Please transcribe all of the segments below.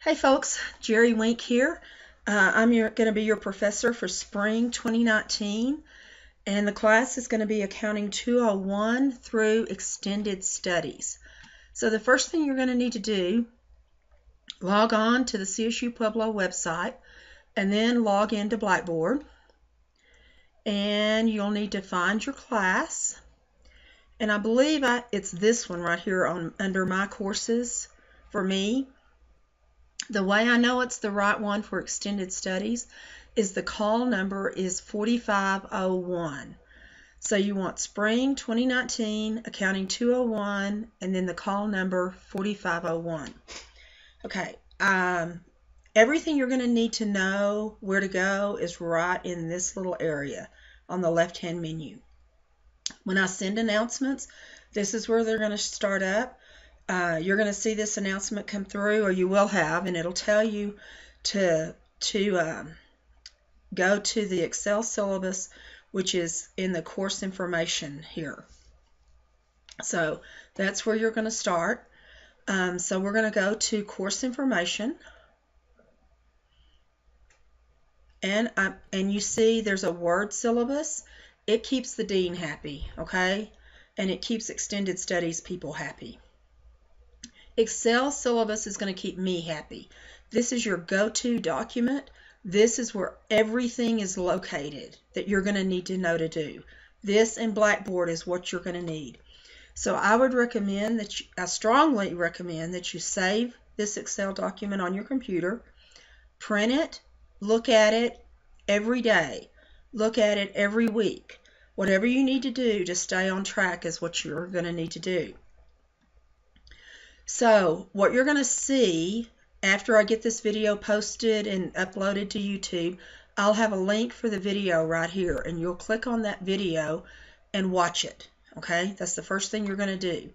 Hey folks, Jerry Wink here. I'm going to be your professor for spring 2019, and the class is going to be Accounting 201 through Extended Studies. So the first thing you're going to need to do, log on to the CSU Pueblo website, and then log into Blackboard. And you'll need to find your class. And I believe it's this one right here under My Courses for me. The way I know it's the right one for extended studies is the call number is 4501. So you want spring 2019, accounting 201, and then the call number 4501. Okay, everything you're going to need to know where to go is right in this little area on the left-hand menu. When I send announcements, this is where they're going to start up. You're going to see this announcement come through, or you will have, and it'll tell you to go to the Excel syllabus, which is in the course information here. So that's where you're going to start. So we're going to go to course information, and you see there's a word syllabus. It keeps the dean happy, okay, and it keeps extended studies people happy. Excel syllabus is going to keep me happy. This is your go-to document. This is where everything is located that you're going to need to know to do. This and Blackboard is what you're going to need. So I would recommend that I strongly recommend that you save this Excel document on your computer, print it, look at it every day, look at it every week. Whatever you need to do to stay on track is what you're going to need to do. So what you're going to see after I get this video posted and uploaded to YouTube, I'll have a link for the video right here, and you'll click on that video and watch it. Okay, that's the first thing you're going to do,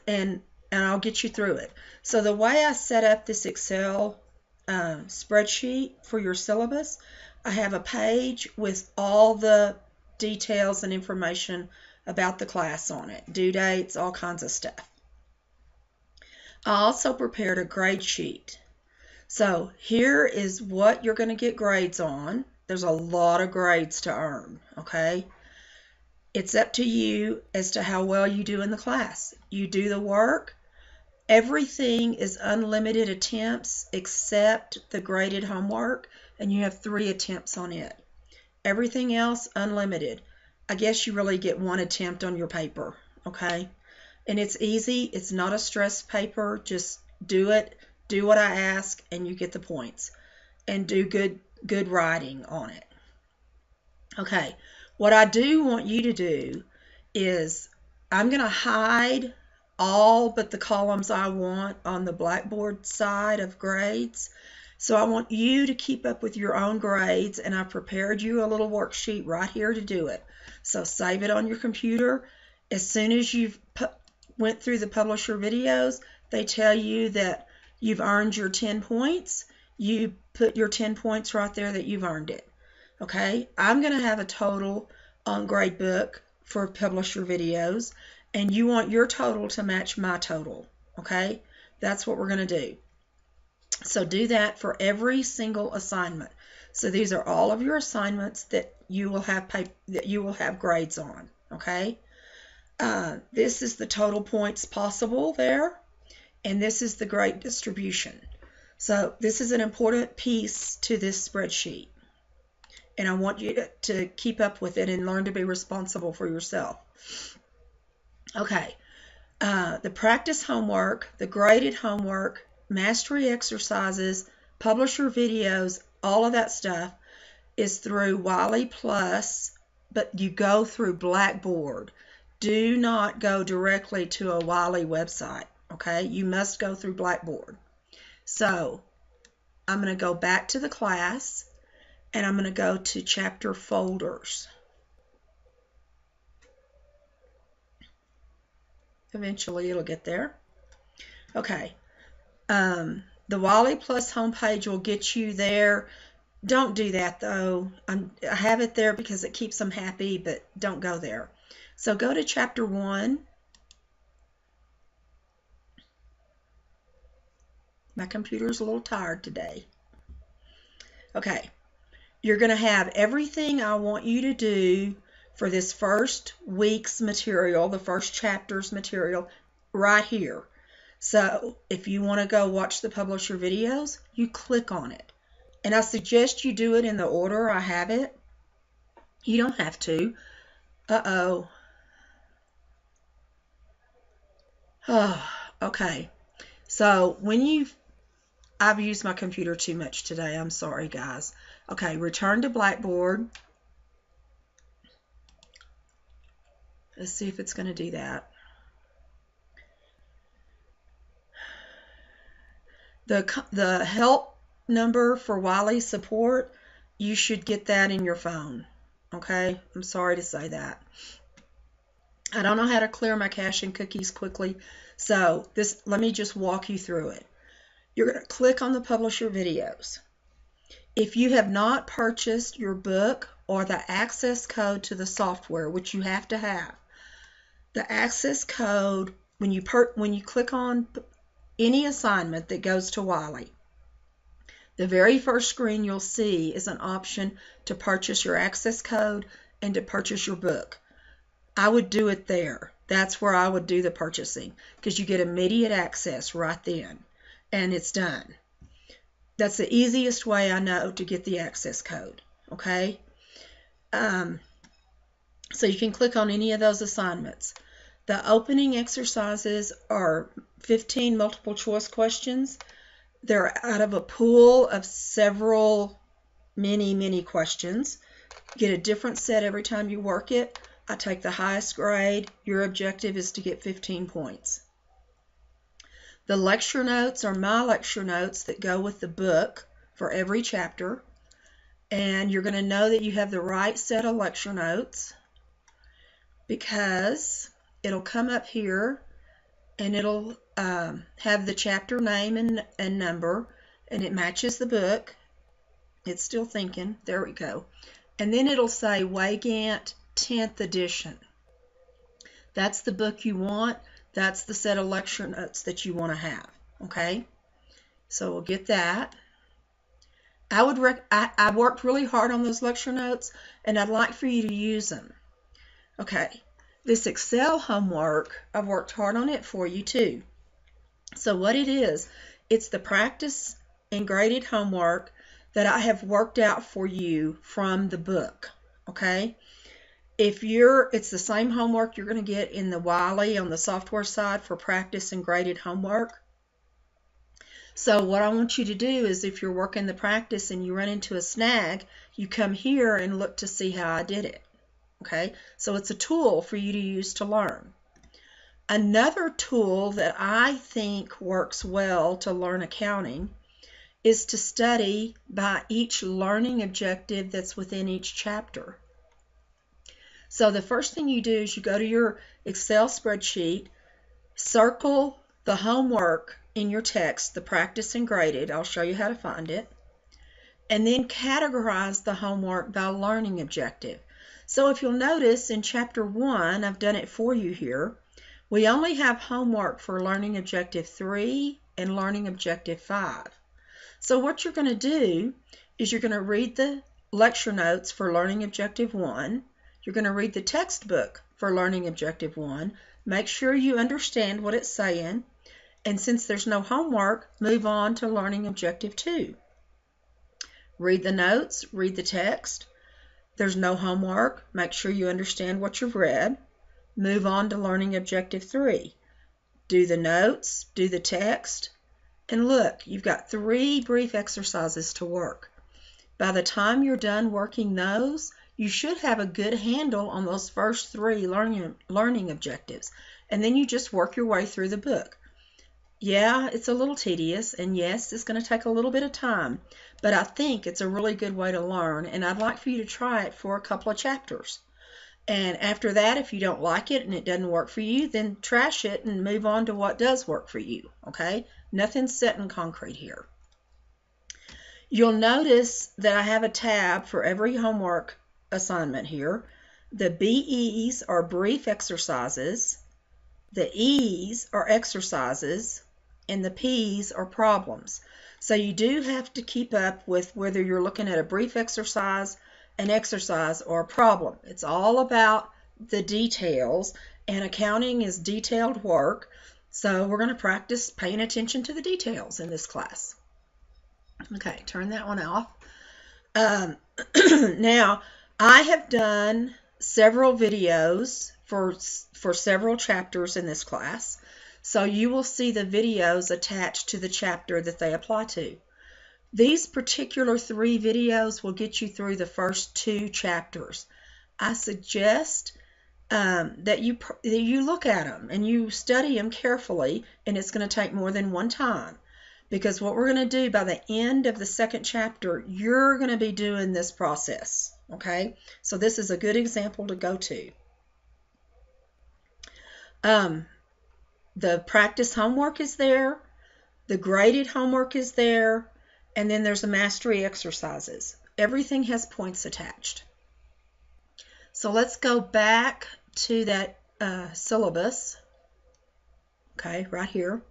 and I'll get you through it. So the way I set up this Excel spreadsheet for your syllabus, I have a page with all the details and information about the class on it, due dates, all kinds of stuff. I also prepared a grade sheet. So here is what you're going to get grades on. There's a lot of grades to earn, okay? It's up to you as to how well you do in the class. You do the work. Everything is unlimited attempts except the graded homework, and you have 3 attempts on it. Everything else unlimited. I guess you really get 1 attempt on your paper, okay? And it's easy. It's not a stress paper. Just do it. Do what I ask, and you get the points. And do good writing on it. Okay, what I do want you to do is I'm going to hide all but the columns I want on the Blackboard side of grades. So I want you to keep up with your own grades, and I've prepared you a little worksheet right here to do it. So save it on your computer. As soon as you've went through the publisher videos, they tell you that you've earned your 10 points. You put your 10 points right there that you've earned it. Okay, I'm going to have a total on Gradebook for publisher videos, and you want your total to match my total. Okay, that's what we're going to do. So do that for every single assignment. So these are all of your assignments that you will have grades on. Okay, this is the total points possible there, and this is the grade distribution. So this is an important piece to this spreadsheet, and I want you to keep up with it and learn to be responsible for yourself. Okay, the practice homework, the graded homework, mastery exercises, publisher videos, all of that stuff is through Wiley Plus, but you go through Blackboard. Do not go directly to a Wiley website, okay? You must go through Blackboard. So I'm going to go back to the class, and I'm going to go to chapter folders. Eventually it'll get there. Okay. The Wiley Plus homepage will get you there. Don't do that though. I have it there because it keeps them happy, but don't go there. So go to chapter 1. My computer's a little tired today. Okay, you're going to have everything I want you to do for this first week's material, the first chapter's material, right here. So if you want to go watch the publisher videos, you click on it. And I suggest you do it in the order I have it. You don't have to. Uh-oh. Oh, okay. So I've used my computer too much today. I'm sorry, guys. Okay, return to Blackboard. Let's see if it's going to do that. The help number for Wiley support, you should get that in your phone. Okay, I'm sorry to say that. I don't know how to clear my cache and cookies quickly, so let me just walk you through it. You're going to click on the publisher videos. If you have not purchased your book or the access code to the software, which you have to have, the access code, when you click on any assignment that goes to Wiley, the very first screen you'll see is an option to purchase your access code and to purchase your book. I would do it there. That's where I would do the purchasing, because you get immediate access right then, and it's done. That's the easiest way I know to get the access code, okay? So you can click on any of those assignments. The opening exercises are 15 multiple choice questions. They're out of a pool of many questions. You get a different set every time you work it. I take the highest grade. Your objective is to get 15 points. The lecture notes are my lecture notes that go with the book for every chapter. And you're going to know that you have the right set of lecture notes because it'll come up here and it'll have the chapter name and number, and it matches the book. It's still thinking. There we go. And then it'll say Wygant 10th edition. That's the book you want. That's the set of lecture notes that you want to have. Okay? So we'll get that. I worked really hard on those lecture notes, and I'd like for you to use them. Okay. This Excel homework, I've worked hard on it for you too. So what it is, it's the practice and graded homework that I have worked out for you from the book. Okay? It's the same homework you're going to get in the Wiley on the software side for practice and graded homework. So what I want you to do is, if you're working the practice and you run into a snag, you come here and look to see how I did it. Okay, so it's a tool for you to use to learn. Another tool that I think works well to learn accounting is to study by each learning objective that's within each chapter. So the first thing you do is you go to your Excel spreadsheet, circle the homework in your text, the practice and graded. I'll show you how to find it. And then categorize the homework by learning objective. So if you'll notice in Chapter 1, I've done it for you here, we only have homework for Learning Objective 3 and Learning Objective 5. So what you're going to do is you're going to read the lecture notes for Learning Objective 1. You're going to read the textbook for Learning Objective 1. Make sure you understand what it's saying. And since there's no homework, move on to Learning Objective 2. Read the notes, read the text. There's no homework. Make sure you understand what you've read. Move on to Learning Objective 3. Do the notes, do the text, and look, you've got 3 brief exercises to work. By the time you're done working those, you should have a good handle on those first 3 learning objectives, and then you just work your way through the book. Yeah, it's a little tedious, and yes, it's going to take a little bit of time, but I think it's a really good way to learn, and I'd like for you to try it for a couple of chapters. And after that, if you don't like it and it doesn't work for you, then trash it and move on to what does work for you, okay? Nothing's set in concrete here. You'll notice that I have a tab for every homework assignment here. The BEs are brief exercises. The E's are exercises. and the P's are problems. So you do have to keep up with whether you're looking at a brief exercise, an exercise, or a problem. It's all about the details, and accounting is detailed work. So we're going to practice paying attention to the details in this class. Okay, turn that one off. Now, I have done several videos for several chapters in this class, so you will see the videos attached to the chapter that they apply to. These particular 3 videos will get you through the first 2 chapters. I suggest that you look at them and you study them carefully, and it's going to take more than one time. Because what we're going to do by the end of the 2nd chapter, you're going to be doing this process, okay? So this is a good example to go to. The practice homework is there, the graded homework is there, and then there's the mastery exercises. Everything has points attached. So let's go back to that syllabus, okay, right here.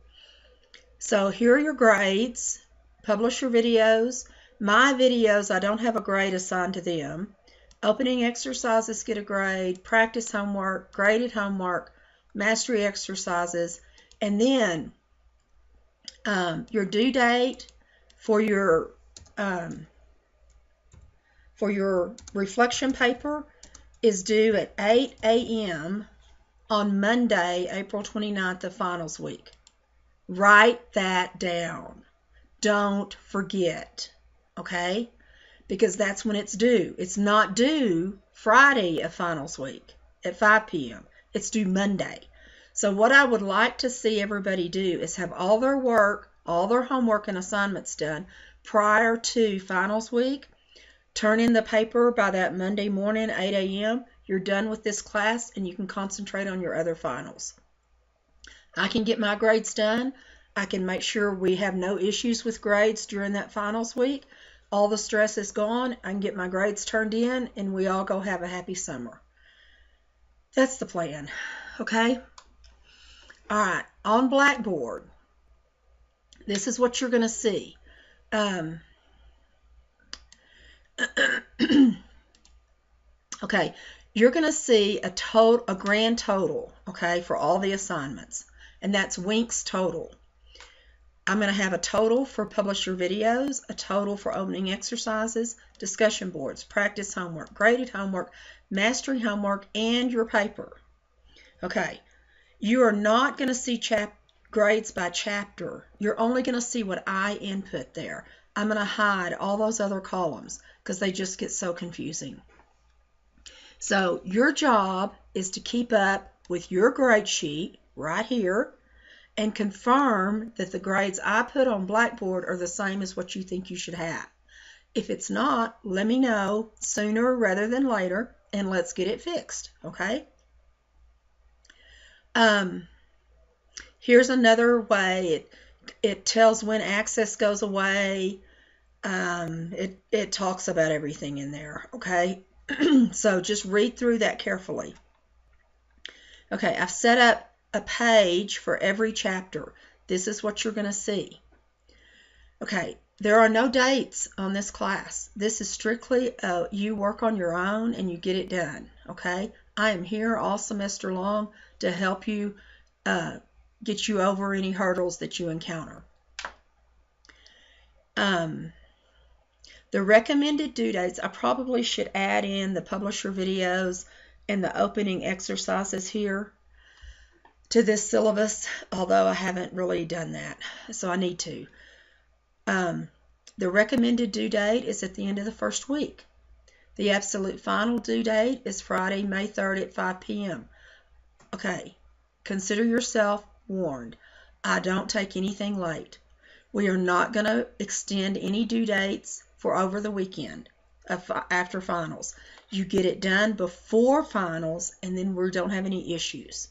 So here are your grades. Publish your videos. My videos, I don't have a grade assigned to them. Opening exercises get a grade. Practice homework, graded homework, mastery exercises, and then your due date for your reflection paper is due at 8 a.m. on Monday, April 29th of finals week. Write that down. Don't forget, okay? Because that's when it's due. It's not due Friday of finals week at 5 p.m. It's due Monday. So what I would like to see everybody do is have all their work, all their homework and assignments done prior to finals week. Turn in the paper by that Monday morning, 8 a.m. You're done with this class and you can concentrate on your other finals. I can get my grades done. I can make sure we have no issues with grades during that finals week. All the stress is gone. I can get my grades turned in and we all go have a happy summer. That's the plan, okay? All right, on Blackboard, this is what you're going to see. Okay, you're going to see a grand total, okay, for all the assignments, and that's Wink's total. I'm going to have a total for publish your videos, a total for opening exercises, discussion boards, practice homework, graded homework, mastery homework, and your paper. Okay, you are not going to see grades by chapter. You're only going to see what I input there. I'm going to hide all those other columns because they just get so confusing. So your job is to keep up with your grade sheet right here and confirm that the grades I put on Blackboard are the same as what you think you should have. If it's not, let me know sooner rather than later, and let's get it fixed, okay? Here's another way. It tells when access goes away. It talks about everything in there, okay? So just read through that carefully. Okay, I've set up a page for every chapter. This is what you're going to see. Okay, there are no dates on this class. This is strictly you work on your own and you get it done, okay? I am here all semester long to help you get you over any hurdles that you encounter. The recommended due dates, I probably should add in the publisher videos and the opening exercises here to this syllabus, although I haven't really done that, so I need to. The recommended due date is at the end of the first week. The absolute final due date is Friday, May 3rd at 5 p.m. Okay, consider yourself warned. I don't take anything late. We are not going to extend any due dates for over the weekend after finals. You get it done before finals, and then we don't have any issues.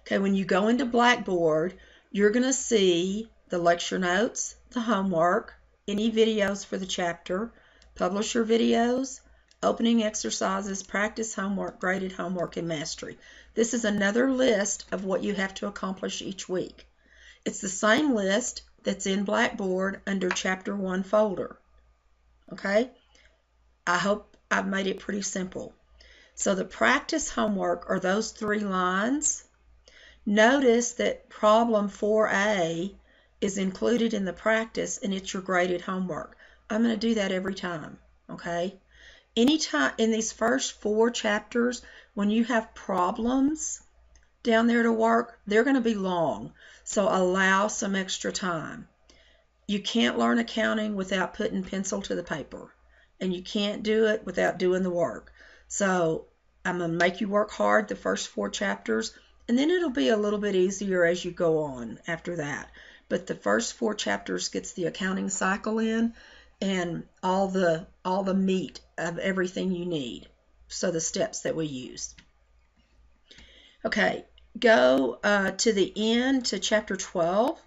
Okay, when you go into Blackboard, you're going to see the lecture notes, the homework, any videos for the chapter, publisher videos, opening exercises, practice homework, graded homework, and mastery. This is another list of what you have to accomplish each week. It's the same list that's in Blackboard under Chapter 1 folder. Okay? I hope I've made it pretty simple. So the practice homework are those 3 lines. Notice that problem 4A is included in the practice and it's your graded homework. I'm going to do that every time. Okay? Anytime in these first 4 chapters, when you have problems down there to work, they're going to be long. So allow some extra time. You can't learn accounting without putting pencil to the paper. And you can't do it without doing the work. So I'm going to make you work hard the first 4 chapters, and then it'll be a little bit easier as you go on after that. But the first 4 chapters gets the accounting cycle in and all the meat of everything you need. So the steps that we use. Okay, go to the end to chapter 12.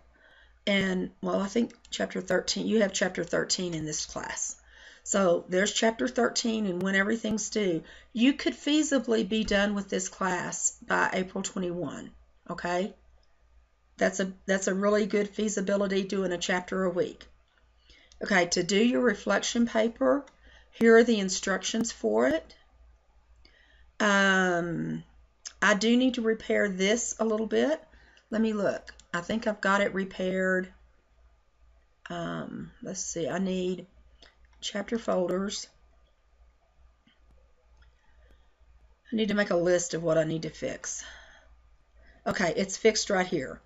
And, well, I think chapter 13, you have chapter 13 in this class. So there's chapter 13, and when everything's due, you could feasibly be done with this class by April 21, okay? That's a really good feasibility, doing a chapter a week. Okay, to do your reflection paper, here are the instructions for it. I do need to repair this a little bit. Let me look. I think I've got it repaired. Let's see. I need chapter folders. I need to make a list of what I need to fix. Okay, it's fixed right here.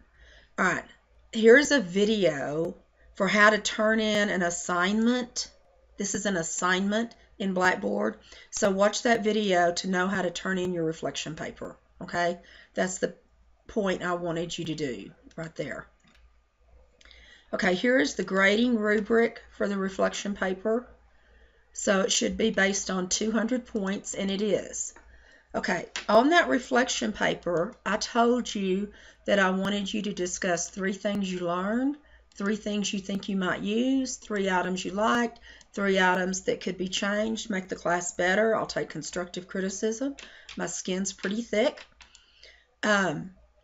All right. Here's a video for how to turn in an assignment. This is an assignment in Blackboard. So watch that video to know how to turn in your reflection paper. Okay? That's the point I wanted you to do right there. Okay, here is the grading rubric for the reflection paper. So it should be based on 200 points, and it is. Okay, on that reflection paper, I told you that I wanted you to discuss 3 things you learned, 3 things you think you might use, 3 items you liked, 3 items that could be changed, make the class better. I'll take constructive criticism. My skin's pretty thick.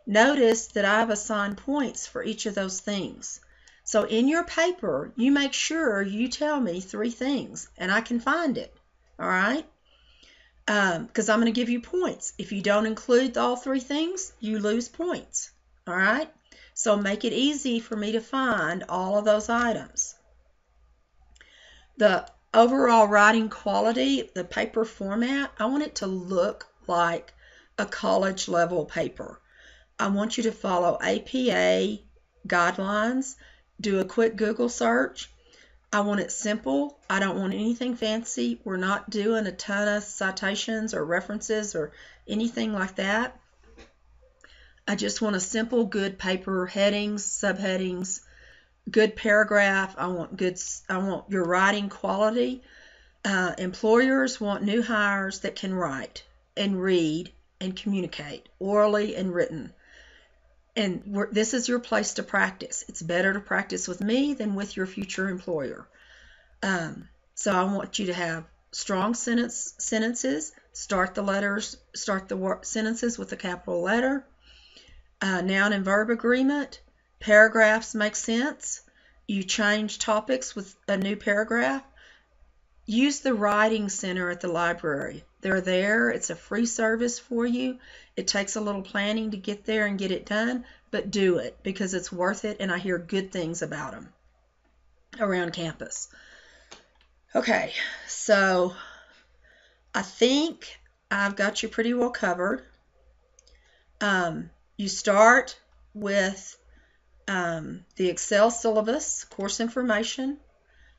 Notice that I've assigned points for each of those things. So in your paper, you make sure you tell me 3 things, and I can find it, all right? Because I'm going to give you points. If you don't include all 3 things, you lose points, all right? So make it easy for me to find all of those items. The overall writing quality, the paper format, I want it to look like a college level paper. I want you to follow APA guidelines. Do a quick Google search. I want it simple. I don't want anything fancy. We're not doing a ton of citations or references or anything like that. I just want a simple, good paper, headings, subheadings, good paragraph. I want your writing quality. Employers want new hires that can write and read and communicate, orally and written. And this is your place to practice. It's better to practice with me than with your future employer. So I want you to have strong sentences. Start the sentences with a capital letter. Noun and verb agreement. Paragraphs make sense. You change topics with a new paragraph. Use the Writing Center at the library. They're there. It's a free service for you. It takes a little planning to get there and get it done, but do it because it's worth it, and I hear good things about them around campus. Okay, so I think I've got you pretty well covered. You start with the Excel syllabus, course information.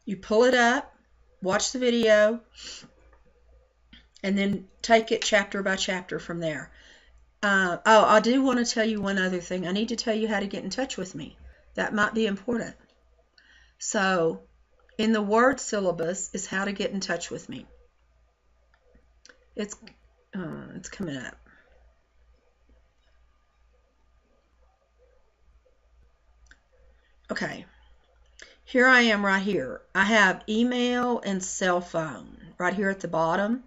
You pull it up, watch the video, and then take it chapter by chapter from there. I do want to tell you one other thing. I need to tell you how to get in touch with me. That might be important. So, in the Word syllabus is how to get in touch with me. It's coming up. Okay. Here I am right here. I have email and cell phone right here at the bottom.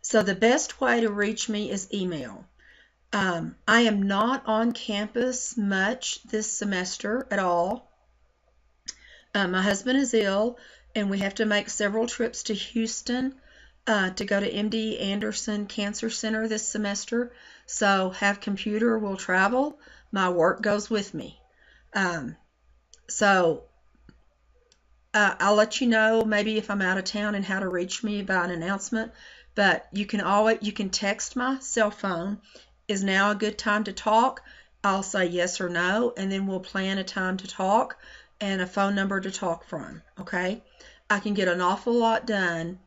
So the best way to reach me is email. I am not on campus much this semester at all. My husband is ill, and we have to make several trips to Houston to go to MD Anderson Cancer Center this semester. So Have Computer will travel. My work goes with me. So I'll let you know maybe if I'm out of town and how to reach me by an announcement. But you can text my cell phone. Is now a good time to talk? I'll say yes or no, and then we'll plan a time to talk and a phone number to talk from. Okay? I can get an awful lot done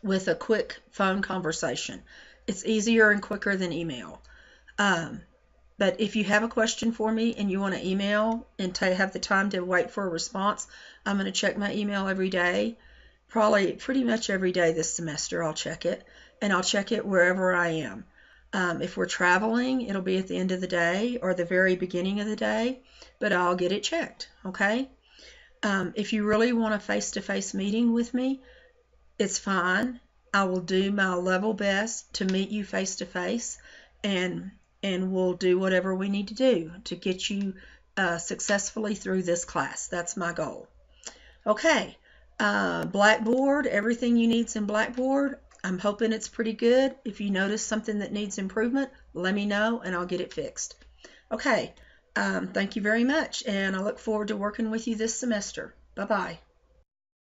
with a quick phone conversation. It's easier and quicker than email. But if you have a question for me and you want to email and have the time to wait for a response, I'm going to check my email every day. Probably pretty much every day this semester I'll check it, and I'll check it wherever I am. If we're traveling, it'll be at the end of the day or the very beginning of the day, but I'll get it checked, okay? If you really want a face-to-face meeting with me, it's fine. I will do my level best to meet you face-to-face, and we'll do whatever we need to do to get you successfully through this class. That's my goal. Okay, Blackboard, everything you need's in Blackboard. I'm hoping it's pretty good. If you notice something that needs improvement, let me know and I'll get it fixed. Okay, thank you very much, and I look forward to working with you this semester. Bye-bye.